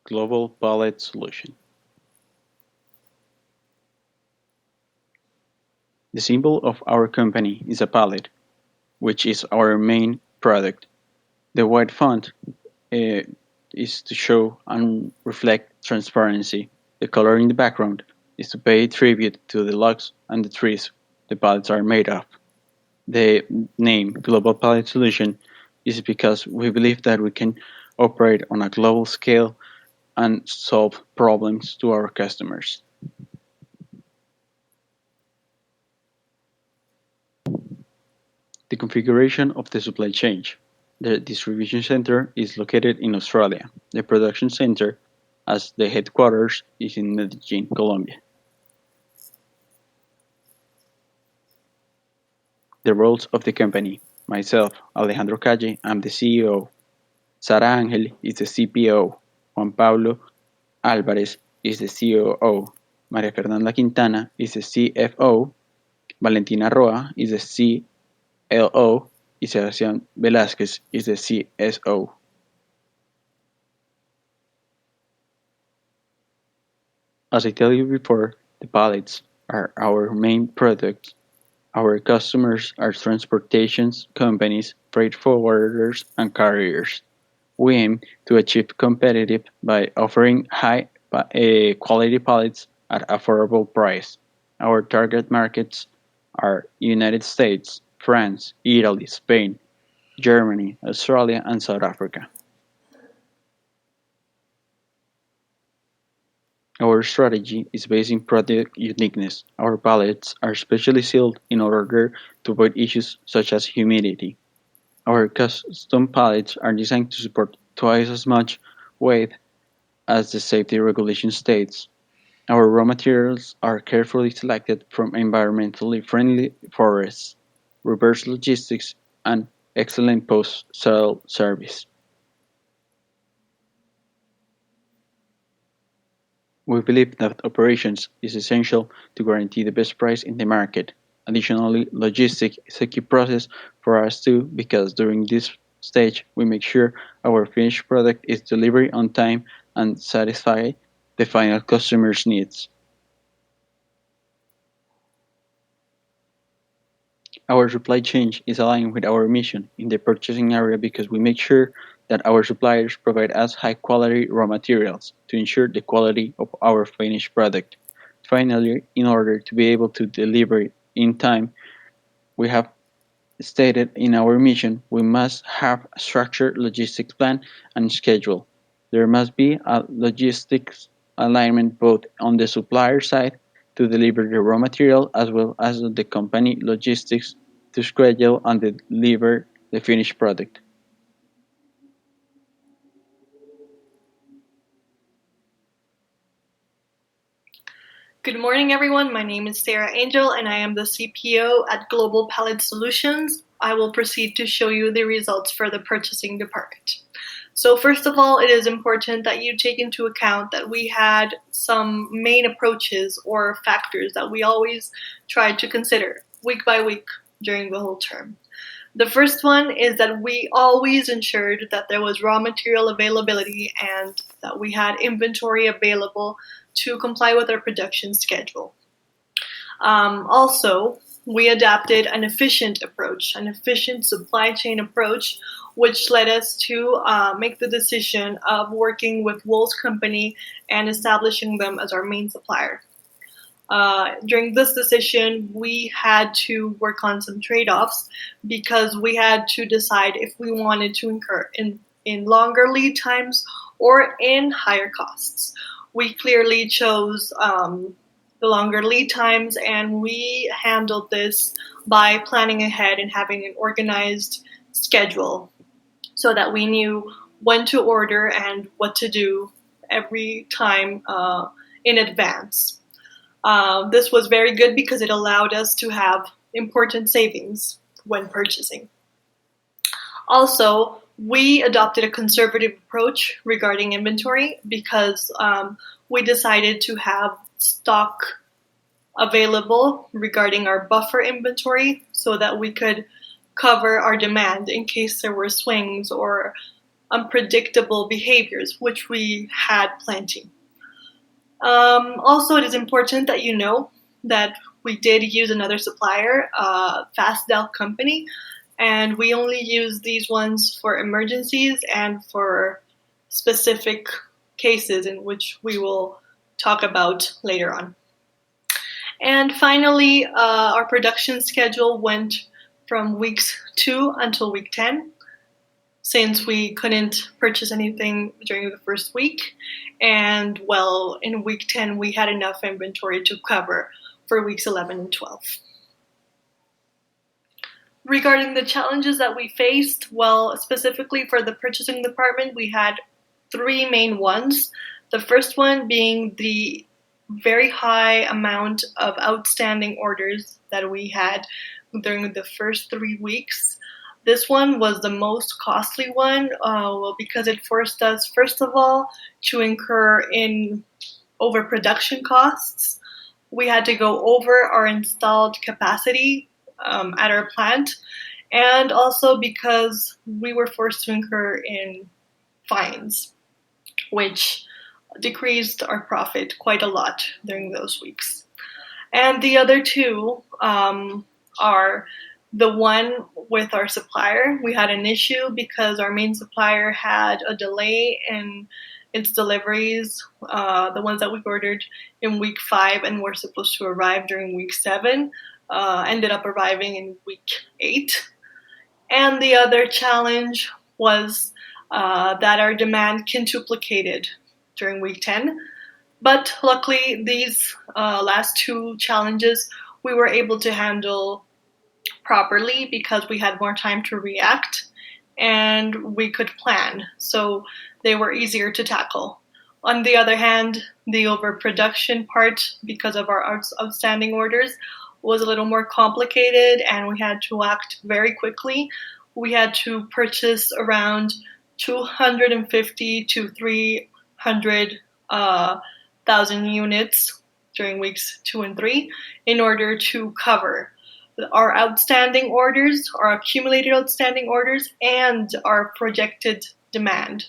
Global Pallet solution. The symbol of our company is a pallet, which is our main product. The white font is to show and reflect transparency. The color in the background is to pay tribute to the logs and the trees the pallets are made of. The name Global Pallet Solution is because we believe that we can operate on a global scale and solve problems to our customers. The configuration of the supply chain. The distribution center is located in Australia. The production center, as the headquarters, is in Medellin, Colombia. The roles of the company. Myself, Alejandro Calle, I'm the CEO. Sara Ángel is the CPO. Juan Pablo Álvarez is the COO. María Fernanda Quintana is the CFO. Valentina Roa is the CLO. Y Sebastián Velázquez is the CSO. As I tell you before, the pallets are our main product. Our customers are transportation companies, freight forwarders, and carriers. We aim to achieve competitive by offering high quality pallets at affordable price. Our target markets are United States, France, Italy, Spain, Germany, Australia, and South Africa. Our strategy is based in product uniqueness. Our pallets are specially sealed in order to avoid issues such as humidity. Our custom pallets are designed to support twice as much weight as the safety regulation states. Our raw materials are carefully selected from environmentally friendly forests, reverse logistics, and excellent post-sale service. We believe that operations is essential to guarantee the best price in the market. Additionally, logistics is a key process for us too because during this stage we make sure our finished product is delivered on time and satisfy the final customer's needs. Our supply chain is aligned with our mission in the purchasing area because we make sure that our suppliers provide us high quality raw materials to ensure the quality of our finished product. Finally, in order to be able to deliver in time, we have stated in our mission we must have a structured logistics plan and schedule. There must be a logistics alignment both on the supplier side to deliver the raw material as well as the company logistics to schedule and deliver the finished product. Good morning, everyone. My name is Sarah Angel, and I am the CPO at Global Pallet Solutions. I will proceed to show you the results for the purchasing department. So first of all, it is important that you take into account that we had some main approaches or factors that we always try to consider week by week during the whole term. The first one is that we always ensured that there was raw material availability and that we had inventory available to comply with our production schedule. Also, we adapted an efficient approach, an efficient supply chain approach, which led us to make the decision of working with Wool's company and establishing them as our main supplier. During this decision, we had to work on some trade-offs because we had to decide if we wanted to incur in longer lead times or in higher costs. We clearly chose the longer lead times, and we handled this by planning ahead and having an organized schedule so that we knew when to order and what to do every time in advance. This was very good because it allowed us to have important savings when purchasing. Also, we adopted a conservative approach regarding inventory because we decided to have stock available regarding our buffer inventory so that we could cover our demand in case there were swings or unpredictable behaviors, which we had plenty. Also, it is important that you know that we did use another supplier, Fast Dell Company, and we only use these ones for emergencies and for specific cases in which we will talk about later on. And finally, our production schedule went from weeks 2 until week 10, since we couldn't purchase anything during the first week. And well, in week 10, we had enough inventory to cover for weeks 11 and 12. Regarding the challenges that we faced, well, specifically for the purchasing department, we had 3 main ones. The first one being the very high amount of outstanding orders that we had during the first 3 weeks. This one was the most costly one, well, because it forced us, first of all, to incur in overproduction costs. We had to go over our installed capacity at our plant, and also because we were forced to incur in fines, which decreased our profit quite a lot during those weeks. And the other 2 are the one with our supplier. We had an issue because our main supplier had a delay in its deliveries, the ones that we ordered in week 5 and were supposed to arrive during week 7, ended up arriving in week 8. And the other challenge was that our demand quintuplicated during week 10. But luckily, these last 2 challenges we were able to handle properly because we had more time to react and we could plan. So they were easier to tackle. On the other hand, the overproduction part, because of our outstanding orders, was a little more complicated and we had to act very quickly. We had to purchase around 250 to 300,000 units during weeks 2 and 3 in order to cover our outstanding orders, our accumulated outstanding orders, and our projected demand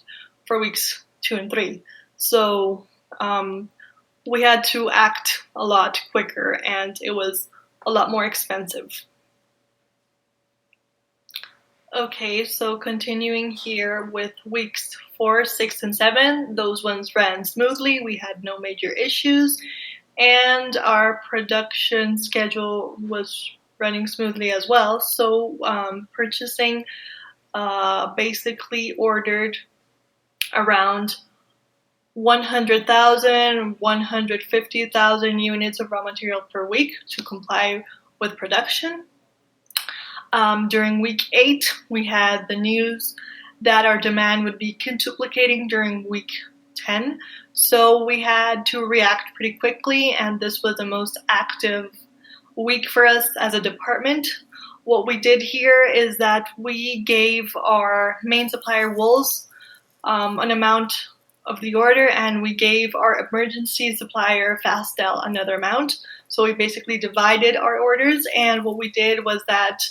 for weeks 2 and 3. So we had to act a lot quicker and it was a lot more expensive. Okay, so continuing here with weeks 4, 6, and 7, those ones ran smoothly. We had no major issues, and our production schedule was running smoothly as well. So purchasing basically ordered around 100,000, 150,000 units of raw material per week to comply with production. During week 8, we had the news that our demand would be quintuplicating during week 10. So we had to react pretty quickly, and this was the most active week for us as a department. What we did here is that we gave our main supplier, Wool's, an amount of the order, and we gave our emergency supplier, Fast Dell, another amount. So we basically divided our orders, and what we did was that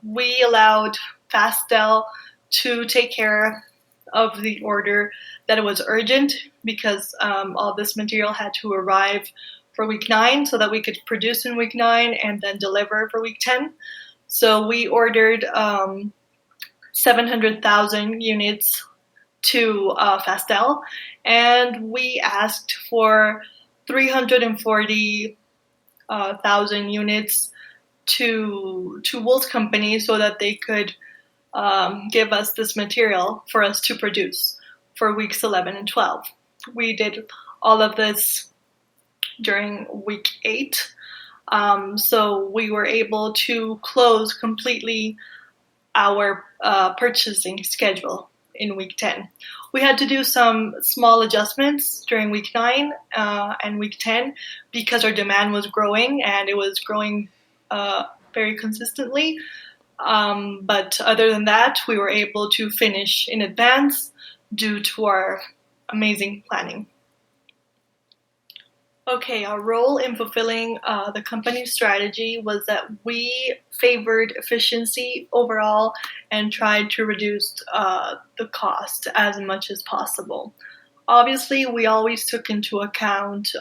we allowed Fast Dell to take care of the order that it was urgent because all this material had to arrive for week 9 so that we could produce in week 9 and then deliver for week 10. So we ordered 700,000 units to Fast Dell, and we asked for 340,000 units to Wool's company so that they could give us this material for us to produce for weeks 11 and 12. We did all of this during week 8. So we were able to close completely our purchasing schedule in week 10. We had to do some small adjustments during week 9 and week 10 because our demand was growing and it was growing very consistently. But other than that, we were able to finish in advance due to our amazing planning. Okay, our role in fulfilling the company's strategy was that we favored efficiency overall and tried to reduce the cost as much as possible. Obviously, we always took into account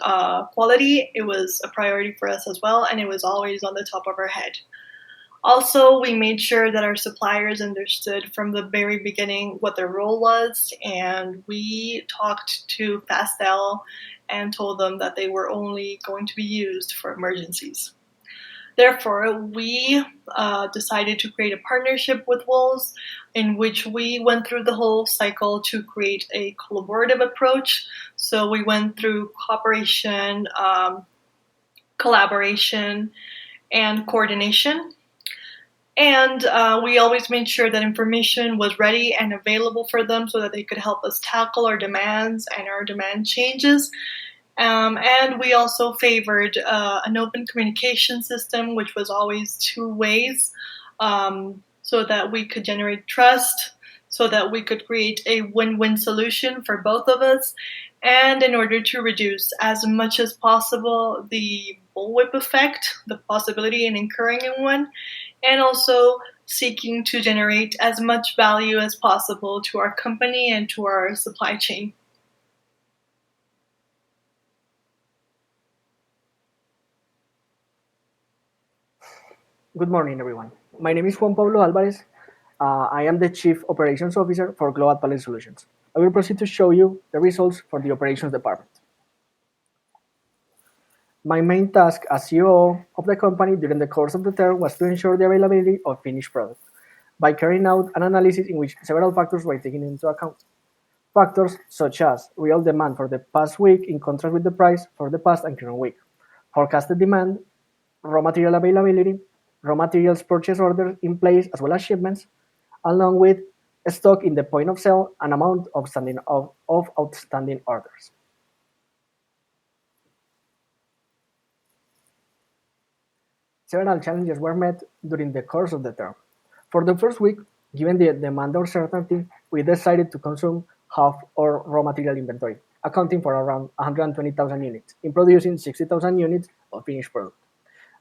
quality. It was a priority for us as well, and it was always on the top of our head. Also, we made sure that our suppliers understood from the very beginning what their role was, and we talked to Fastel and told them that they were only going to be used for emergencies. Therefore, we decided to create a partnership with Wolves in which we went through the whole cycle to create a collaborative approach. So we went through cooperation, collaboration, and coordination. And we always made sure that information was ready and available for them so that they could help us tackle our demands and our demand changes. And we also favored an open communication system, which was always two ways, so that we could generate trust, so that we could create a win-win solution for both of us, and in order to reduce as much as possible the bullwhip effect, the possibility in incurring in one, and also seeking to generate as much value as possible to our company and to our supply chain. Good morning, everyone. My name is Juan Pablo Alvarez. I am the Chief Operations Officer for Global Pallet Solutions. I will proceed to show you the results for the Operations Department. My main task as CEO of the company during the course of the term was to ensure the availability of finished product by carrying out an analysis in which several factors were taken into account. Factors such as real demand for the past week in contrast with the price for the past and current week, forecasted demand, raw material availability, raw materials purchase orders in place as well as shipments, along with stock in the point of sale and amount of outstanding orders. Several challenges were met during the course of the term. For the first week, given the demand uncertainty, we decided to consume half our raw material inventory, accounting for around 120,000 units, in producing 60,000 units of finished product.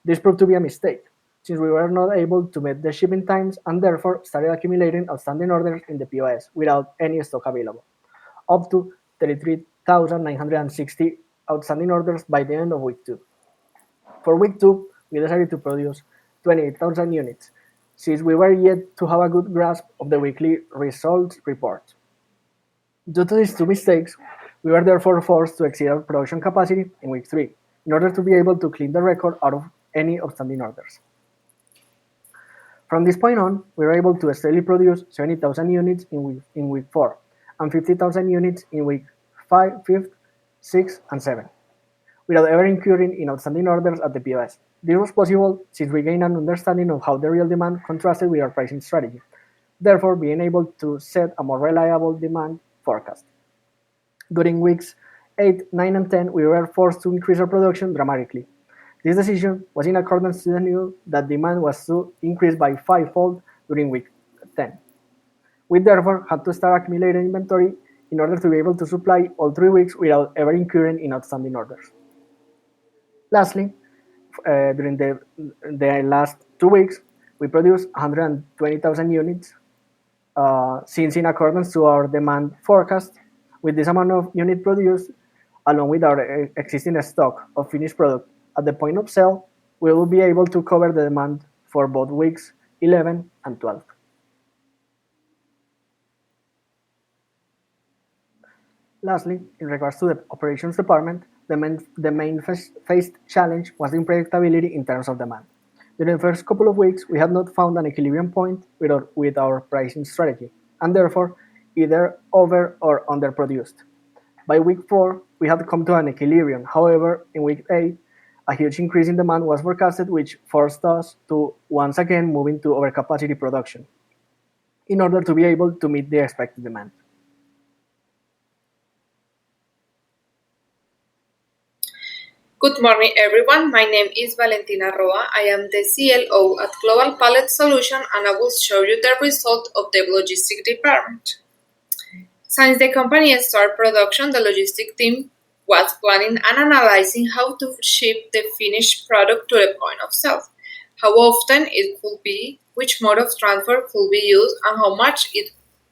This proved to be a mistake, since we were not able to meet the shipping times and therefore started accumulating outstanding orders in the POS without any stock available, up to 33,960 outstanding orders by the end of week 2. For week 2, we decided to produce 28,000 units, since we were yet to have a good grasp of the weekly results report. Due to these two mistakes, we were therefore forced to exceed our production capacity in week 3 in order to be able to clean the record out of any outstanding orders. From this point on, we were able to steadily produce 70,000 units in week 4 and 50,000 units in week 5, 5th, 6th, and 7th, without ever incurring in outstanding orders at the POS. This was possible since we gained an understanding of how the real demand contrasted with our pricing strategy, therefore being able to set a more reliable demand forecast. During weeks 8, 9, and 10, we were forced to increase our production dramatically. This decision was in accordance to the news that demand was to increase by fivefold during week 10. We therefore had to start accumulating inventory in order to be able to supply all 3 weeks without ever incurring in outstanding orders. Lastly, during the last 2 weeks, we produced 120,000 units, since in accordance to our demand forecast, with this amount of unit produced, along with our existing stock of finished product at the point of sale, we will be able to cover the demand for both weeks 11 and 12. Lastly, in regards to the operations department, the main faced challenge was the unpredictability in terms of demand. During the first couple of weeks, we had not found an equilibrium point with our pricing strategy, and therefore either over or underproduced. By week 4, we had come to an equilibrium. However, in week 8, a huge increase in demand was forecasted, which forced us to once again move into overcapacity production in order to be able to meet the expected demand. Good morning, everyone. My name is Valentina Roa. I am the CLO at Global Pallet Solution, and I will show you the result of the logistics department. Since the company started production, the logistics team was planning and analyzing how to ship the finished product to the point of sale, how often it could be which mode of transport could be used and how much it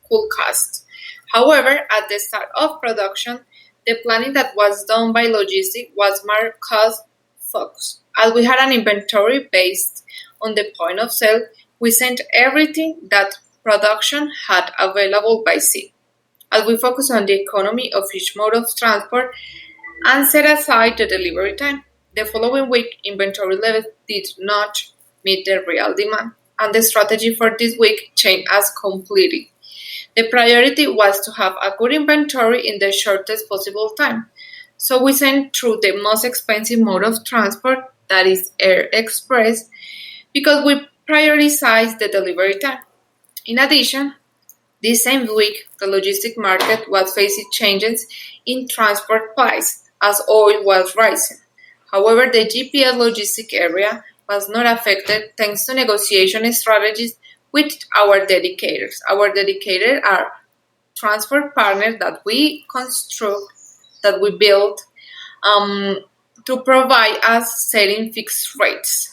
could cost. However, at the start of production, the planning that was done by logistics was more cost focused. As we had an inventory based on the point of sale, we sent everything that production had available by sea. As we focus on the economy of each mode of transport and set aside the delivery time, the following week inventory levels did not meet the real demand, and the strategy for this week changed as completely. The priority was to have a good inventory in the shortest possible time, so we sent through the most expensive mode of transport, that is Air Express, because we prioritized the delivery time. In addition, this same week, the logistic market was facing changes in transport price as oil was rising. However, the GPS logistic area was not affected thanks to negotiation strategies with our dedicators. Our dedicators are transport partners that we construct, that we build um, to provide us setting fixed rates.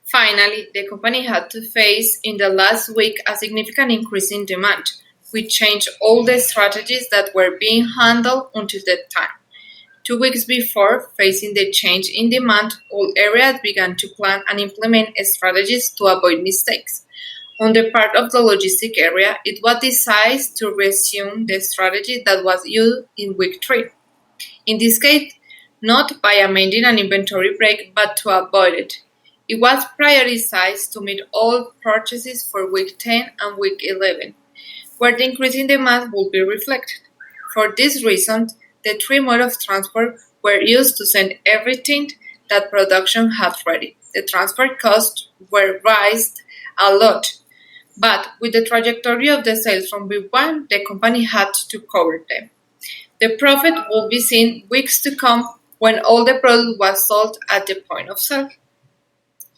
Finally, the company had to face in the last week a significant increase in demand. We changed all the strategies that were being handled until that time. 2 weeks before facing the change in demand, all areas began to plan and implement strategies to avoid mistakes. On the part of the logistic area, it was decided to resume the strategy that was used in week 3. In this case, not by amending an inventory break, but to avoid it. It was prioritized to meet all purchases for week 10 and week 11, where the increasing demand would be reflected. For this reason, the three modes of transport were used to send everything that production had ready. The transport costs were raised a lot, but with the trajectory of the sales from week 1, the company had to cover them. The profit would be seen weeks to come when all the product was sold at the point of sale.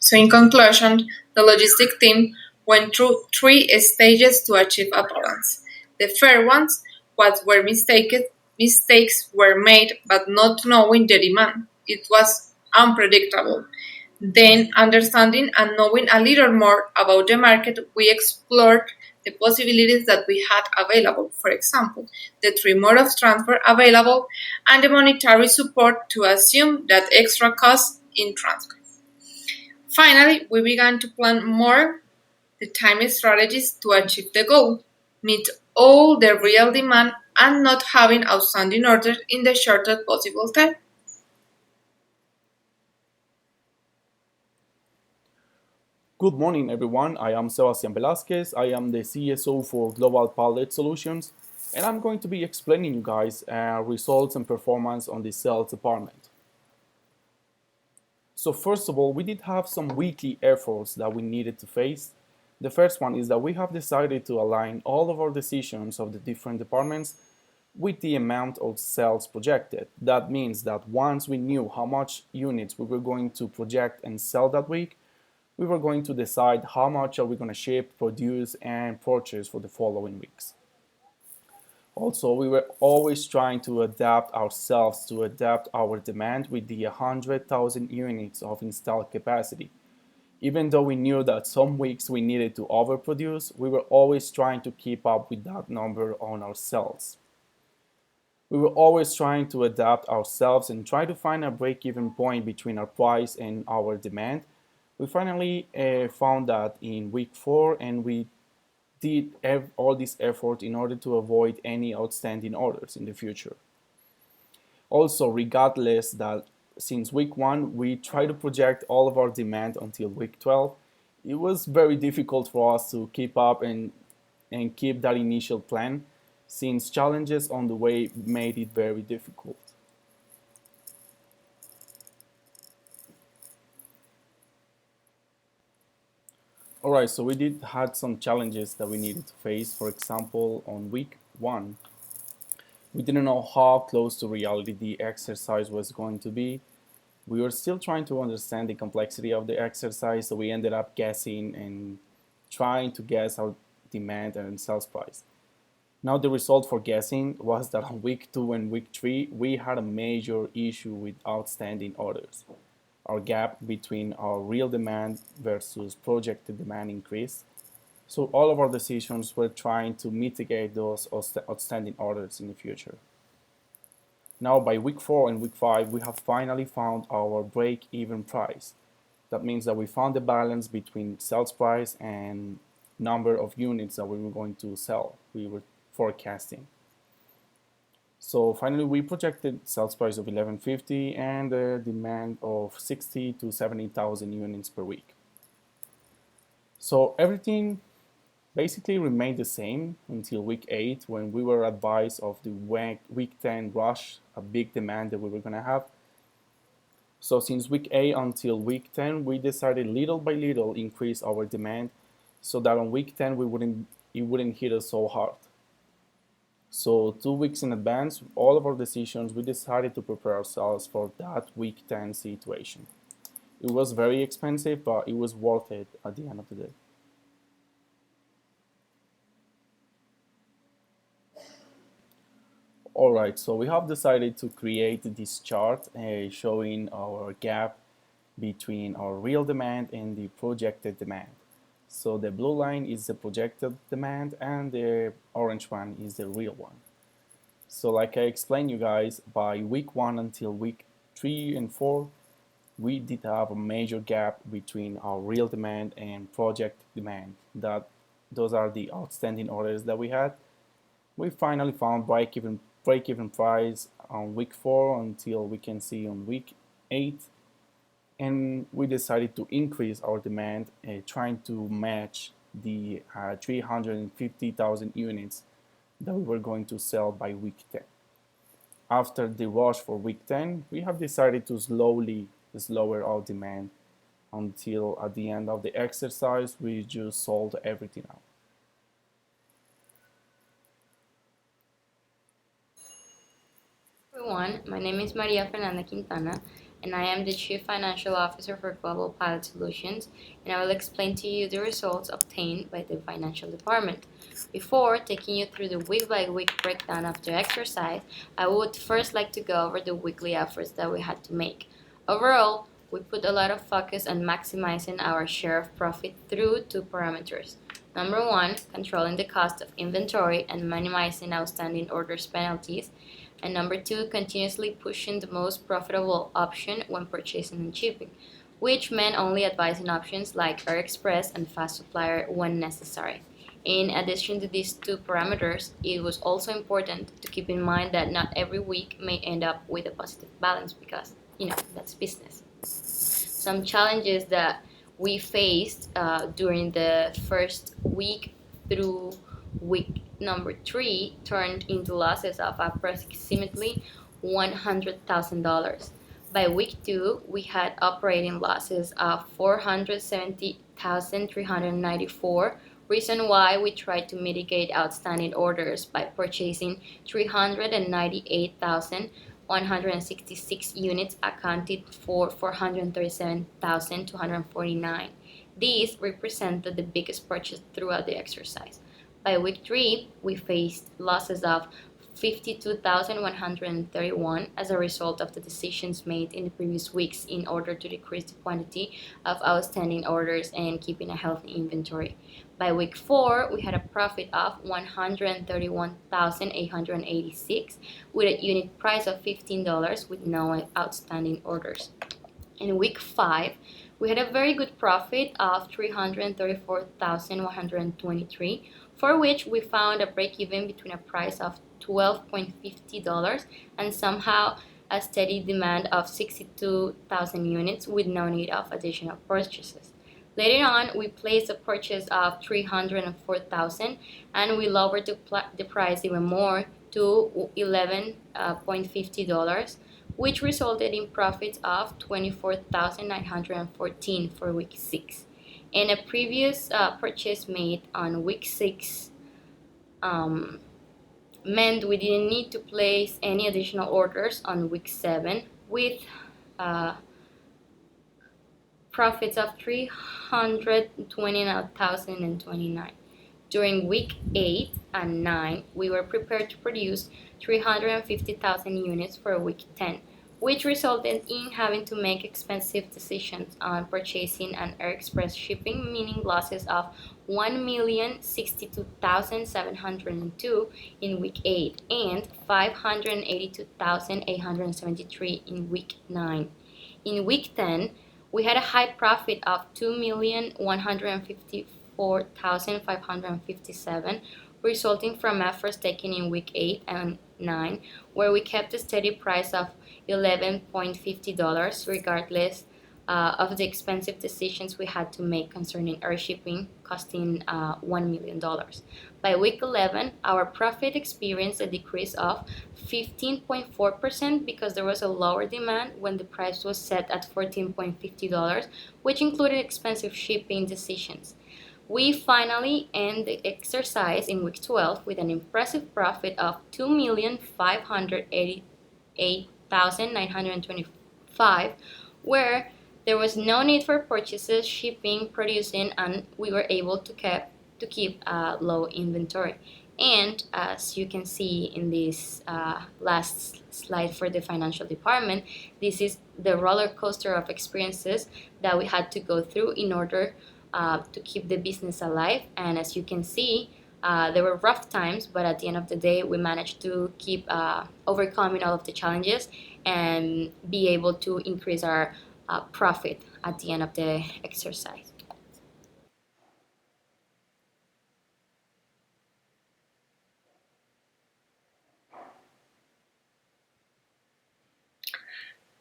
So, in conclusion, the logistic team went through 3 stages to achieve a balance. The first ones was where mistakes were made, but not knowing the demand. It was unpredictable. Then, understanding and knowing a little more about the market, we explored the possibilities that we had available. For example, the three modes of transport available and the monetary support to assume that extra cost in transport. Finally, we began to plan more the time strategies to achieve the goal, meet all the real demand, and not having outstanding orders in the shortest possible time. Good morning, everyone. I am Sebastian Velasquez. I am the CSO for Global Pallet Solutions, and I'm going to be explaining you guys results and performance on the sales department. So first of all, we did have some weekly efforts that we needed to face. The first one is that we have decided to align all of our decisions of the different departments with the amount of sales projected. That means that once we knew how much units we were going to project and sell that week, we were going to decide how much are we going to ship, produce, and purchase for the following weeks. Also, we were always trying to adapt ourselves to adapt our demand with the 100,000 units of installed capacity. Even though we knew that some weeks we needed to overproduce, we were always trying to keep up with that number on our sales. We were always trying to adapt ourselves and try to find a break-even point between our price and our demand. We finally found that in week 4, and we did all this effort in order to avoid any outstanding orders in the future. Also, regardless that since week 1 we try to project all of our demand until week 12, it was very difficult for us to keep up and keep that initial plan, since challenges on the way made it very difficult. Alright, so we did had some challenges that we needed to face. For example, on week 1, we didn't know how close to reality the exercise was going to be. We were still trying to understand the complexity of the exercise, so we ended up guessing and trying to guess our demand and sales price. Now, the result for guessing was that on week 2 and week 3, we had a major issue with outstanding orders. Our gap between our real demand versus projected demand increased. So, all of our decisions were trying to mitigate those outstanding orders in the future. Now, by week 4 and week 5, we have finally found our break even price. That means that we found the balance between sales price and number of units that we were going to sell. We were forecasting. So finally, we projected sales price of 1150 and a demand of 60 to 70,000 units per week. So everything basically remained the same until week 8 when we were advised of the week 10 rush, a big demand that we were going to have. So since week 8 until week 10, we decided little by little increase our demand so that on week 10 it wouldn't hit us so hard. So 2 weeks in advance, all of our decisions, we decided to prepare ourselves for that week 10 situation. It was very expensive, but it was worth it at the end of the day. Alright, so we have decided to create this chart showing our gap between our real demand and the projected demand. So the blue line is the projected demand and the orange one is the real one. So like I explained you guys, by week 1 until week 3 and 4, we did have a major gap between our real demand and project demand. Those are the outstanding orders that we had. We finally found break-even price on week 4 until we can see on week 8, and we decided to increase our demand, trying to match the 350,000 units that we were going to sell by week 10. After the rush for week 10, we have decided to slowly lower our demand until at the end of the exercise we just sold everything out. Everyone, my name is Maria Fernanda Quintana, and I am the Chief Financial Officer for Global Pallet Solutions, and I will explain to you the results obtained by the Financial Department. Before taking you through the week-by-week breakdown of the exercise, I would first like to go over the weekly efforts that we had to make. Overall, we put a lot of focus on maximizing our share of profit through 2 parameters. Number 1, controlling the cost of inventory and minimizing outstanding orders penalties. And number 2, continuously pushing the most profitable option when purchasing and shipping, which meant only advising options like Air Express and Fast Supplier when necessary. In addition to these 2 parameters, it was also important to keep in mind that not every week may end up with a positive balance because, that's business. Some challenges that we faced during the first week through week number 3 turned into losses of approximately $100,000. By week 2, we had operating losses of $470,394. Reason why we tried to mitigate outstanding orders by purchasing 398,166 units accounted for 437,249. These represented the biggest purchase throughout the exercise. By week 3, we faced losses of 52,131 as a result of the decisions made in the previous weeks in order to decrease the quantity of outstanding orders and keeping a healthy inventory. By week 4, we had a profit of 131,886 with a unit price of $15 with no outstanding orders. In week 5, we had a very good profit of 334,123, for which we found a break-even between a price of $12.50 and somehow a steady demand of 62,000 units with no need of additional purchases. Later on, we placed a purchase of 304,000 and we lowered the price even more to $11.50, which resulted in profits of 24,914 for week 6. And a previous purchase made on week 6 meant we didn't need to place any additional orders on week 7 with profits of 329,029. During week 8 and 9, we were prepared to produce 350,000 units for week 10, which resulted in having to make expensive decisions on purchasing and air express shipping, meaning losses of 1,062,702 in week 8 and 582,873 in week 9. In week 10, we had a high profit of 2,154,557, resulting from efforts taken in week 8 and 9, where we kept a steady price of $11.50 regardless of the expensive decisions we had to make concerning air shipping, costing $1 million. By week 11, our profit experienced a decrease of 15.4% because there was a lower demand when the price was set at $14.50, which included expensive shipping decisions. We finally end the exercise in week 12 with an impressive profit of 2,588,925, where there was no need for purchases, shipping, producing, and we were able to keep low inventory. And as you can see in this last slide for the financial department, this is the roller coaster of experiences that we had to go through in order to keep the business alive. And as you can see, there were rough times, but at the end of the day, we managed to keep overcoming all of the challenges and be able to increase our profit at the end of the exercise.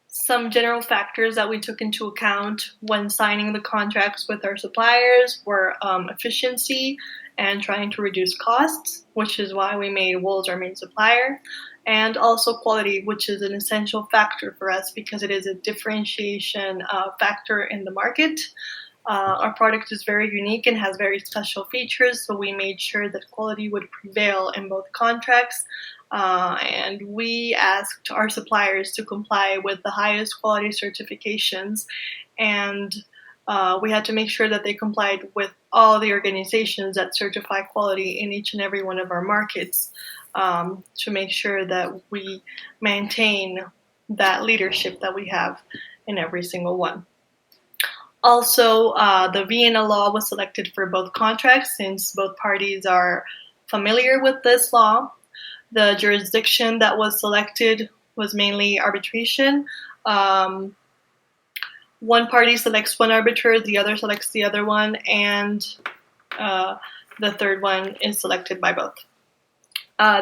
Some general factors that we took into account when signing the contracts with our suppliers were efficiency and trying to reduce costs, which is why we made Wool's our main supplier, and also quality, which is an essential factor for us because it is a differentiation factor in the market. Our product is very unique and has very special features, so we made sure that quality would prevail in both contracts. And we asked our suppliers to comply with the highest quality certifications, and we had to make sure that they complied with all the organizations that certify quality in each and every one of our markets, to make sure that we maintain that leadership that we have in every single one. Also, the Vienna law was selected for both contracts since both parties are familiar with this law. The jurisdiction that was selected was mainly arbitration. One party selects one arbitrator, the other selects the other one, and the third one is selected by both.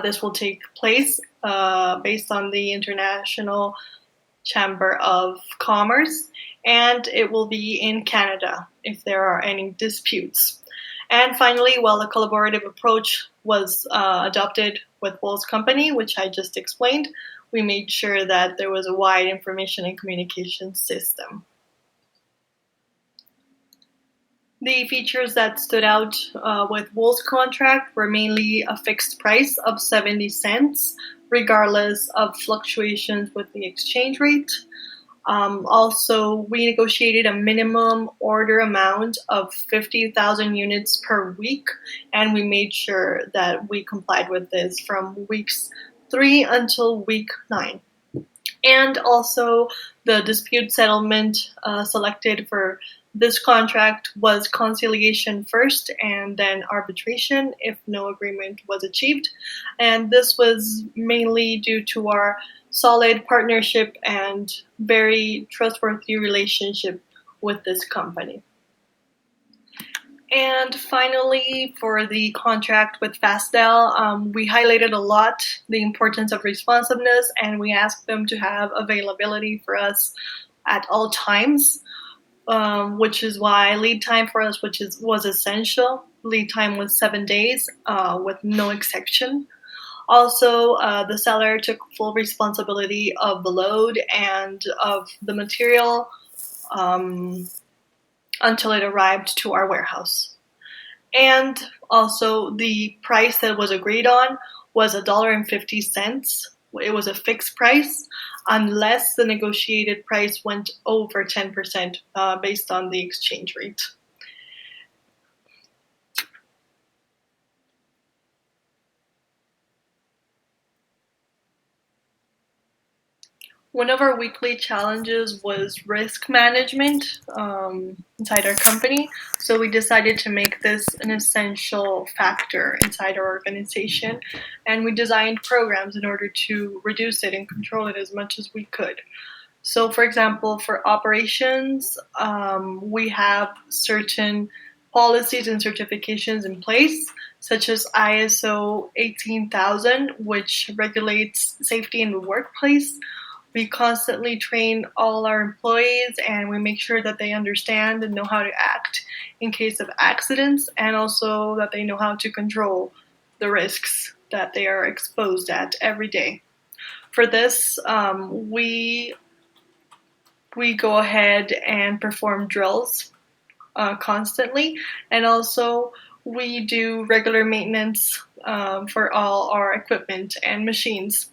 This will take place based on the International Chamber of Commerce, and it will be in Canada if there are any disputes. And finally, while a collaborative approach was adopted with Wool's company, which I just explained, we made sure that there was a wide information and communication system. The features that stood out with Wool's contract were mainly a fixed price of 70 cents, regardless of fluctuations with the exchange rate. Also, we negotiated a minimum order amount of 50,000 units per week, and we made sure that we complied with this from weeks 3 until week 9. And also, the dispute settlement selected for this contract was conciliation first and then arbitration if no agreement was achieved. And this was mainly due to our solid partnership and very trustworthy relationship with this company. And finally, for the contract with Fastel, we highlighted a lot the importance of responsiveness, and we asked them to have availability for us at all times, which is why lead time for us was essential. Lead time was 7 days with no exception. Also, the seller took full responsibility of the load and of the material until it arrived to our warehouse. And also, the price that was agreed on was $1.50. It was a fixed price unless the negotiated price went over 10% based on the exchange rate. One of our weekly challenges was risk management inside our company. So we decided to make this an essential factor inside our organization. And we designed programs in order to reduce it and control it as much as we could. So, for example, for operations, we have certain policies and certifications in place, such as ISO 18000, which regulates safety in the workplace. We constantly train all our employees and we make sure that they understand and know how to act in case of accidents, and also that they know how to control the risks that they are exposed at every day. For this, we go ahead and perform drills constantly, and also we do regular maintenance for all our equipment and machines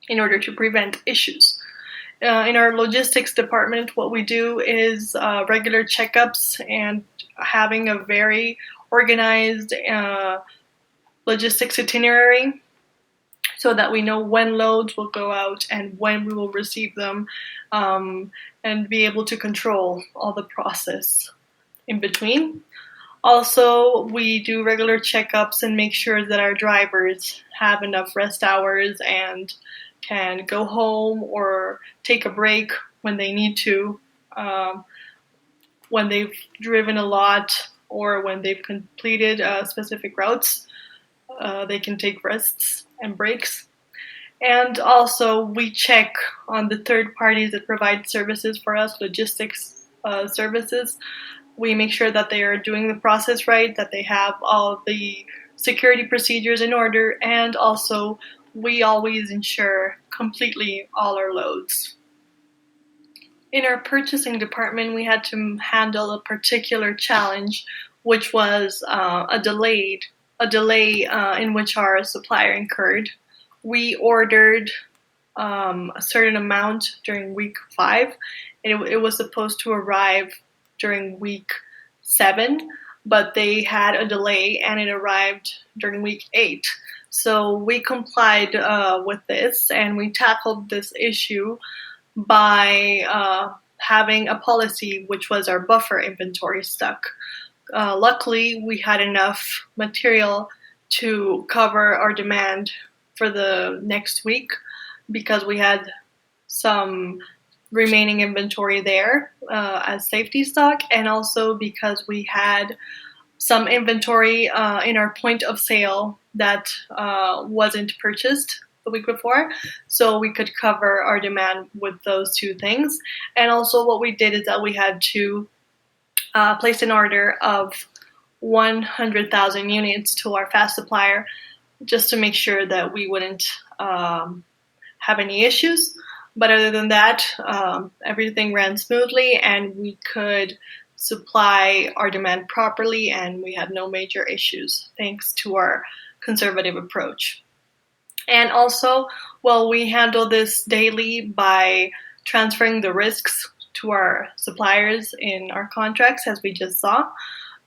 in order to prevent issues. In our logistics department, what we do is regular checkups and having a very organized logistics itinerary so that we know when loads will go out and when we will receive them, and be able to control all the process in between. Also, we do regular checkups and make sure that our drivers have enough rest hours and can go home or take a break when they need to, when they've driven a lot or when they've completed specific routes. They can take rests and breaks. And also, we check on the third parties that provide services for us, logistics services. We make sure that they are doing the process right, that they have all the security procedures in order, and also we always ensure completely all our loads. In our purchasing department, we had to handle a particular challenge, which was a delay in which our supplier incurred. We ordered a certain amount during week 5, and it was supposed to arrive during week 7, but they had a delay and it arrived during week 8. So we complied with this and we tackled this issue by having a policy, which was our buffer inventory stock. Luckily, we had enough material to cover our demand for the next week because we had some remaining inventory there as safety stock, and also because we had some inventory in our point of sale that wasn't purchased the week before, so we could cover our demand with those two things. And also what we did is that we had to place an order of 100,000 units to our fast supplier just to make sure that we wouldn't have any issues. But other than that, everything ran smoothly and we could supply our demand properly and we had no major issues thanks to our conservative approach. And also, well, we handle this daily by transferring the risks to our suppliers in our contracts, as we just saw.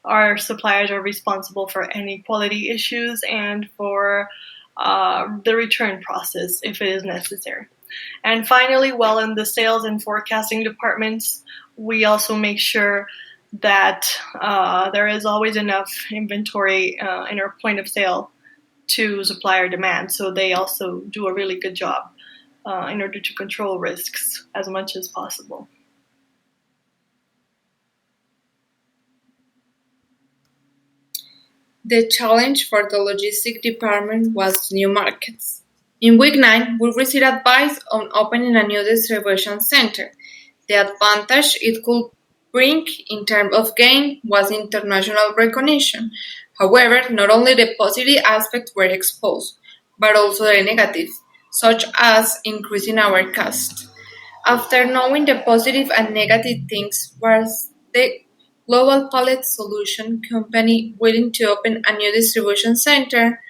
Our suppliers are responsible for any quality issues and for the return process if it is necessary. And finally, well, in the sales and forecasting departments, we also make sure that there is always enough inventory in our point of sale to supply our demand. So they also do a really good job in order to control risks as much as possible. The challenge for the logistics department was new markets. In week 9, we received advice on opening a new distribution center. The advantage it could bring in terms of gain was international recognition. However, not only the positive aspects were exposed, but also the negative, such as increasing our cost. After knowing the positive and negative things, was the Global Pallet Solution company willing to open a new distribution center?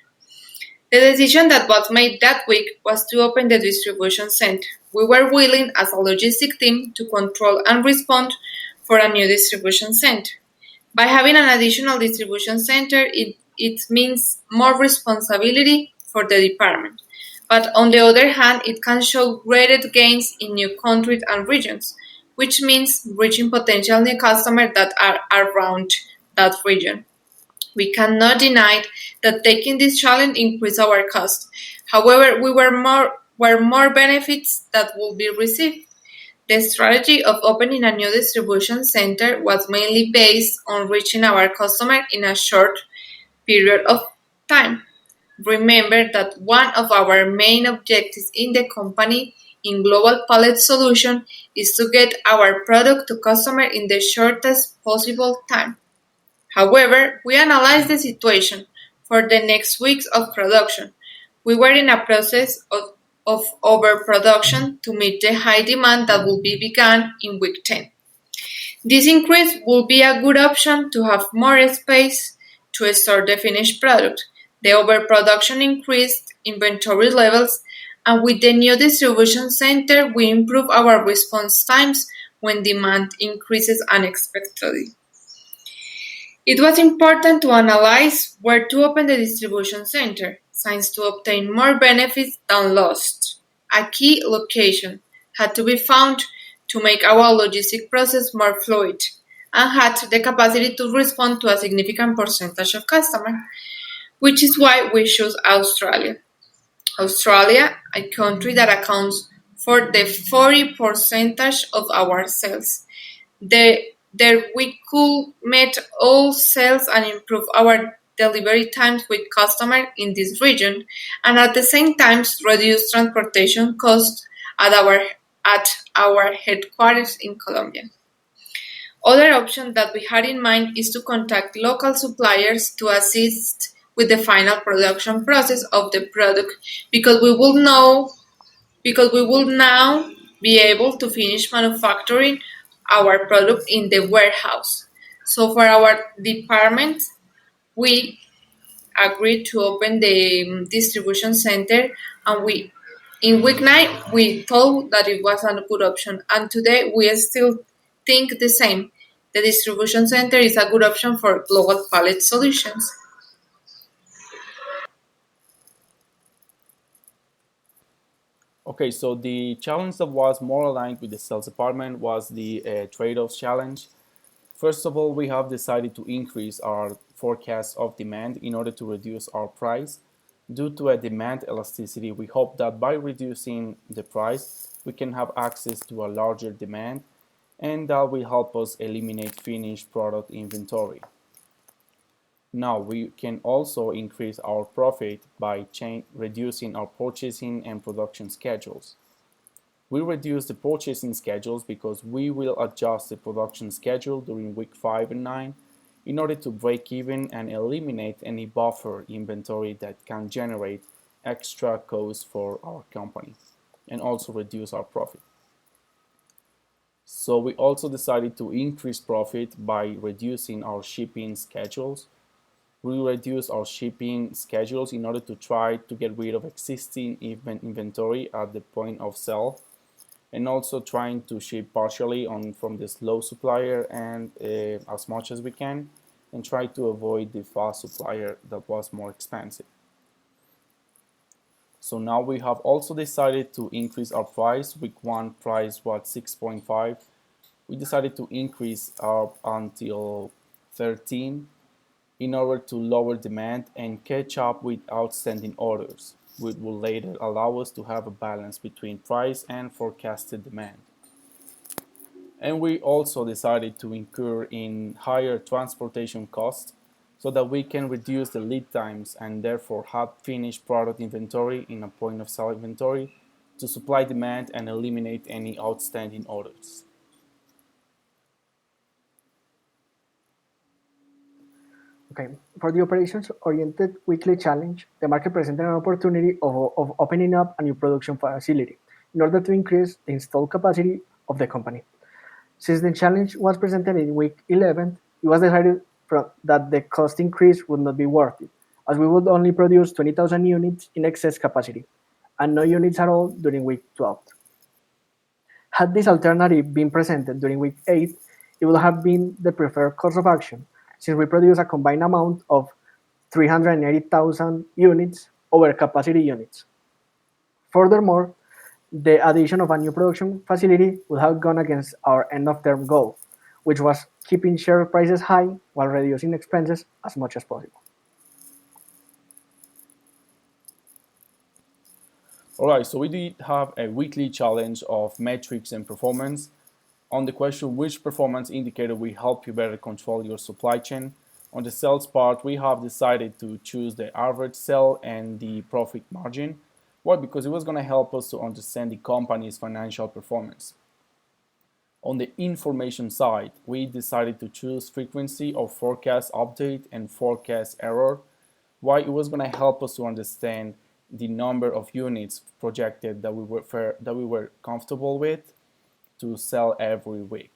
The decision that was made that week was to open the distribution center. We were willing as a logistic team to control and respond for a new distribution center. By having an additional distribution center, it means more responsibility for the department. But on the other hand, it can show greater gains in new countries and regions, which means reaching potential new customers that are around that region. We cannot deny that taking this challenge increased our cost. However, were more benefits that will be received. The strategy of opening a new distribution center was mainly based on reaching our customer in a short period of time. Remember that one of our main objectives in the company in Global Pallet Solution is to get our product to customer in the shortest possible time. However, we analyzed the situation for the next weeks of production. We were in a process of overproduction to meet the high demand that will be begun in week 10. This increase will be a good option to have more space to store the finished product. The overproduction increased inventory levels, and with the new distribution center, we improve our response times when demand increases unexpectedly. It was important to analyze where to open the distribution center, since to obtain more benefits than lost. A key location had to be found to make our logistic process more fluid and had the capacity to respond to a significant percentage of customers, which is why we chose Australia. Australia, a country that accounts for the 40% of our sales. The, there we could meet all sales and improve our delivery times with customers in this region, and at the same time reduce transportation costs at our headquarters in Colombia. Other option that we had in mind is to contact local suppliers to assist with the final production process of the product, because we will now be able to finish manufacturing our product in the warehouse. So for our department, we agreed to open the distribution center, and we in week 9 we thought that it was a good option, and today we still think the same. The distribution center is a good option for global pallet solutions. Okay, so the challenge that was more aligned with the sales department was the trade-offs challenge. First of all, we have decided to increase our forecast of demand in order to reduce our price. Due to a demand elasticity, we hope that by reducing the price, we can have access to a larger demand, and that will help us eliminate finished product inventory. Now we can also increase our profit by reducing our purchasing and production schedules. We reduce the purchasing schedules because we will adjust the production schedule during week 5 and 9 in order to break even and eliminate any buffer inventory that can generate extra costs for our company and also reduce our profit. So we also decided to increase profit by reducing our shipping schedules. We reduce our shipping schedules in order to try to get rid of existing inventory at the point of sale, and also trying to ship partially on from the slow supplier and as much as we can, and try to avoid the fast supplier that was more expensive. So now we have also decided to increase our price. Week 1 price was 6.5. We decided to increase our until 13 in order to lower demand and catch up with outstanding orders, which will later allow us to have a balance between price and forecasted demand. And we also decided to incur in higher transportation costs so that we can reduce the lead times and therefore have finished product inventory in a point of sale inventory to supply demand and eliminate any outstanding orders. Okay, for the operations-oriented weekly challenge, the market presented an opportunity of opening up a new production facility in order to increase the installed capacity of the company. Since the challenge was presented in week 11, it was decided that the cost increase would not be worth it, as we would only produce 20,000 units in excess capacity, and no units at all during week 12. Had this alternative been presented during week 8, it would have been the preferred course of action, since we produce a combined amount of 380,000 units over capacity units. Furthermore, the addition of a new production facility would have gone against our end-of-term goal, which was keeping share prices high while reducing expenses as much as possible. Alright, so we did have a weekly challenge of metrics and performance. On the question which performance indicator will help you better control your supply chain, on the sales part, we have decided to choose the average sale and the profit margin. Why? Because it was going to help us to understand the company's financial performance. On the information side, we decided to choose frequency of forecast update and forecast error. Why? It was going to help us to understand the number of units projected that we were comfortable with to sell every week.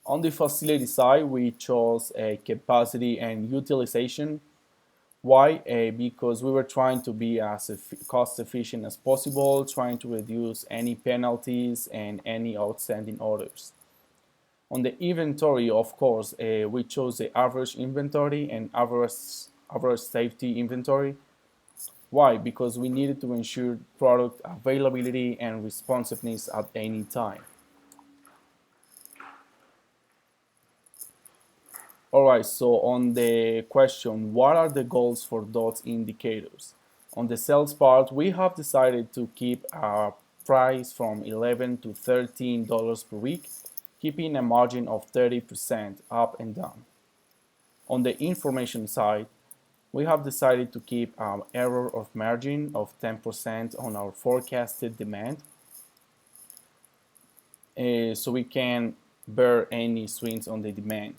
On the facility side, we chose a capacity and utilization. Why? Because we were trying to be as cost efficient as possible, trying to reduce any penalties and any outstanding orders. On the inventory, of course, we chose the average inventory and average safety inventory. Why? Because we needed to ensure product availability and responsiveness at any time. All right, so on the question, what are the goals for those indicators? On the sales part, we have decided to keep our price from 11 to $13 per week, keeping a margin of 30% up and down. On the information side, we have decided to keep our error of margin of 10% on our forecasted demand, so we can bear any swings on the demand.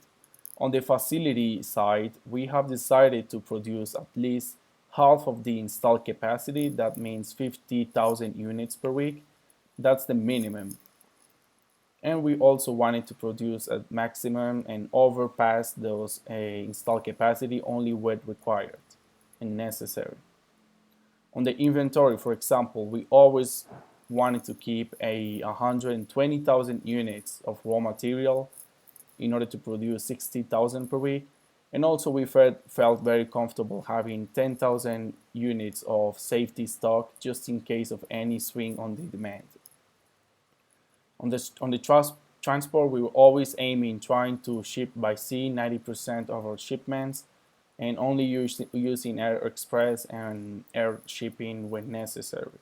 On the facility side, we have decided to produce at least half of the installed capacity. That means 50,000 units per week. That's the minimum. And we also wanted to produce a maximum and overpass those installed capacity only when required and necessary. On the inventory, for example, we always wanted to keep 120,000 units of raw material in order to produce 60,000 per week. And also we felt very comfortable having 10,000 units of safety stock just in case of any swing on the demand. On the transport, we were always aiming trying to ship by sea 90% of our shipments and only using air express and air shipping when necessary.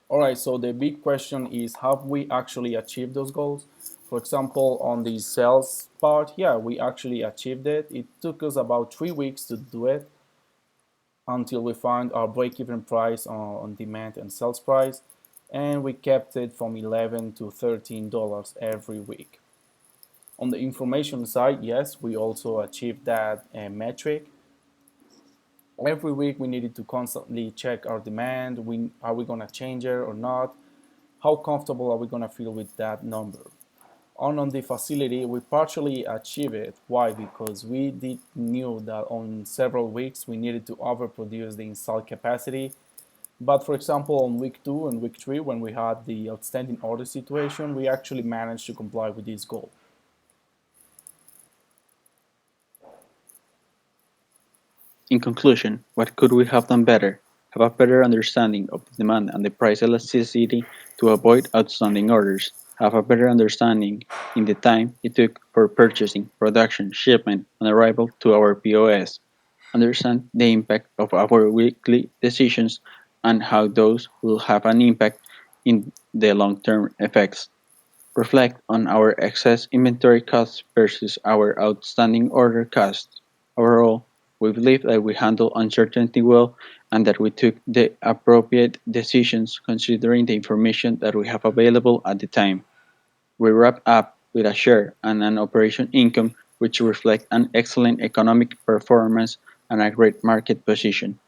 All right, so the big question is, have we actually achieved those goals? For example, on the sales part, yeah, we actually achieved it. It took us about 3 weeks to do it until we found our break-even price on demand and sales price, and we kept it from 11 to $13 every week. On the information side, yes, we also achieved that metric. Every week we needed to constantly check our demand. Are we going to change it or not? How comfortable are we going to feel with that number? On the facility, we partially achieved it. Why? Because we did knew that on several weeks we needed to overproduce the installed capacity. But for example, on week 2 and week 3, when we had the outstanding order situation, we actually managed to comply with this goal. In conclusion, what could we have done better? Have a better understanding of the demand and the price elasticity to avoid outstanding orders. Have a better understanding in the time it took for purchasing, production, shipment, and arrival to our POS. Understand the impact of our weekly decisions and how those will have an impact in the long-term effects. Reflect on our excess inventory costs versus our outstanding order costs. Overall, we believe that we handled uncertainty well and that we took the appropriate decisions considering the information that we have available at the time. We wrap up with a share and an operation income which reflect an excellent economic performance and a great market position.